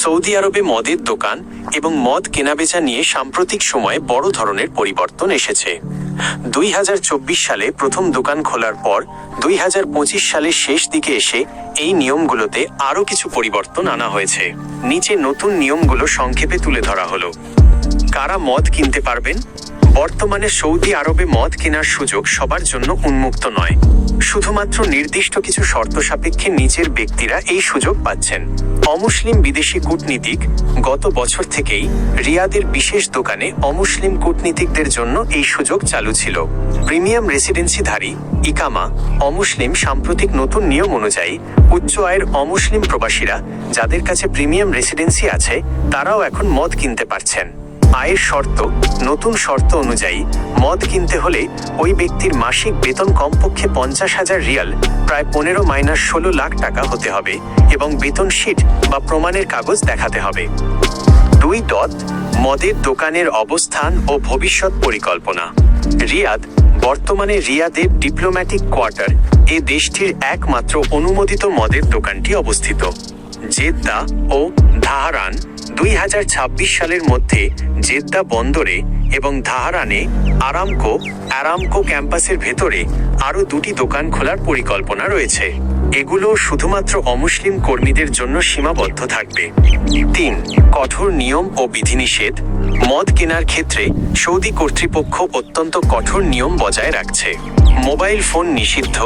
Saudi আরবে মদের দোকান এবং মদ কেনাবেচা নিয়ে সাম্প্রতিক সময়ে বড় ধরনের পরিবর্তন এসেছে। 2024 সালে প্রথম দোকান খোলার পর 2025 সালের শেষ দিকে এসে এই নিয়মগুলোতে আরও কিছু পরিবর্তন আনা হয়েছে। নিচে নতুন নিয়মগুলো সংক্ষেপে তুলে ধরা হলো। কারা মদ কিনতে পারবেন? বর্তমানে সৌদি আরবে মদ কেনার সুযোগ সবার জন্য উন্মুক্ত নয়। শুধুমাত্র নির্দিষ্ট কিছু শর্ত সাপেক্ষে নিচের ব্যক্তিরা এই সুযোগ পাচ্ছেন। অমুসলিম বিদেশি কূটনীতিক। গত বছর থেকেই রিয়াদের বিশেষ দোকানে অমুসলিম কূটনীতিকদের জন্য এই সুযোগ চালু ছিল। প্রিমিয়াম রেসিডেন্সিধারী ইকামা। অমুসলিম সাম্প্রতিক নতুন নিয়ম অনুযায়ী উচ্চ আয়ের অমুসলিম প্রবাসীরা যাদের কাছে প্রিমিয়াম রেসিডেন্সি আছে তারাও এখন মদ কিনতে পারছেন। আয়ের শর্ত। নতুন শর্ত অনুযায়ী মদ কিনতে হলে ওই ব্যক্তির মাসিক বেতন কমপক্ষে 50,000 রিয়াল, প্রায় 15-16 লাখ টাকা হতে হবে এবং বেতন শীট বা প্রমাণের কাগজ দেখাতে হবে। 2. মদের দোকানের অবস্থান ও ভবিষ্যৎ পরিকল্পনা। রিয়াদ। বর্তমানে রিয়াদের ডিপ্লোম্যাটিক কোয়ার্টার এ দেশটির একমাত্র অনুমোদিত মদের দোকানটি অবস্থিত। জেদ্দা ও ধাহারান। 2026 সালের মধ্যে জেদ্দা বন্দরে এবং ধাহারানে আরামকো ক্যাম্পাসের ভেতরে আরও 2টি দোকান খোলার পরিকল্পনা রয়েছে। এগুলো শুধুমাত্র অমুসলিম কর্মীদের জন্য সীমাবদ্ধ থাকবে। 3. কঠোর নিয়ম ও বিধিনিষেধ। মদ কেনার ক্ষেত্রে সৌদি কর্তৃপক্ষ অত্যন্ত কঠোর নিয়ম বজায় রাখছে। মোবাইল ফোন নিষিদ্ধ।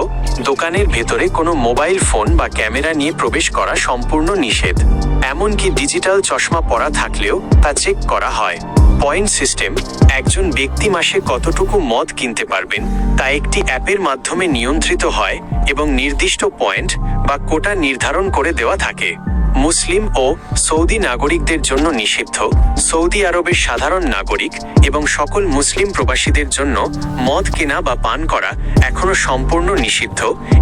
দোকানের ভেতরে কোনো মোবাইল ফোন বা ক্যামেরা নিয়ে প্রবেশ করা সম্পূর্ণ নিষেধ। এমনকি ডিজিটাল চশমা পরা থাকলেও তা চেক করা হয়। Point system. একজন ব্যক্তি মাসে কতটুকু মদ কিনতে পারবেন তা একটি অ্যাপের মাধ্যমে নিয়ন্ত্রিত হয় এবং নির্দিষ্ট পয়েন্ট বা কোটা নির্ধারণ করে দেওয়া থাকে। মুসলিম ও সৌদি নাগরিকদের জন্য নিষিদ্ধ। সৌদি আরবের সাধারণ নাগরিক এবং সকল মুসলিম প্রবাসীদের জন্য মদ কেনা বা পান করা এখনো সম্পূর্ণ নিষিদ্ধ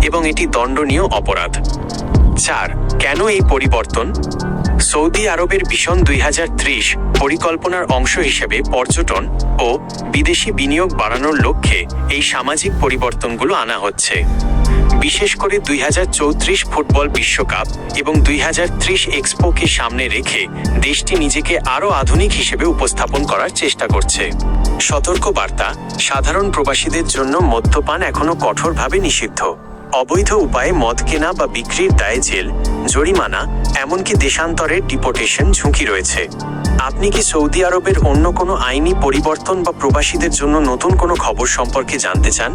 এবং এটি দণ্ডনীয় অপরাধ। 4. কেন এই পরিবর্তন? সৌদি আরবের ভিশন 2030 পরিকল্পনার অংশ হিসেবে পর্যটন ও বিদেশি বিনিয়োগ বাড়ানোর লক্ষ্যে এই সামাজিক পরিবর্তনগুলো আনা হচ্ছে। বিশেষ করে 2034 ফুটবল বিশ্বকাপ এবং 2030 এক্সপোকে সামনে রেখে দেশটি নিজেকে আরও আধুনিক হিসেবে উপস্থাপন করার চেষ্টা করছে। সতর্কবার্তা। সাধারণ প্রবাসীদের জন্য মদ্যপান এখনো কঠোরভাবে নিষিদ্ধ। অবৈধ উপায়ে মদ কেনা বা বিক্রির দায়ে জেল, জরিমানা, এমনকি দেশান্তরের ডিপোর্টেশন ঝুঁকি রয়েছে। আপনি কি সৌদি আরবের অন্য কোনো আইনি পরিবর্তন বা প্রবাসীদের জন্য নতুন কোনো খবর সম্পর্কে জানতে চান?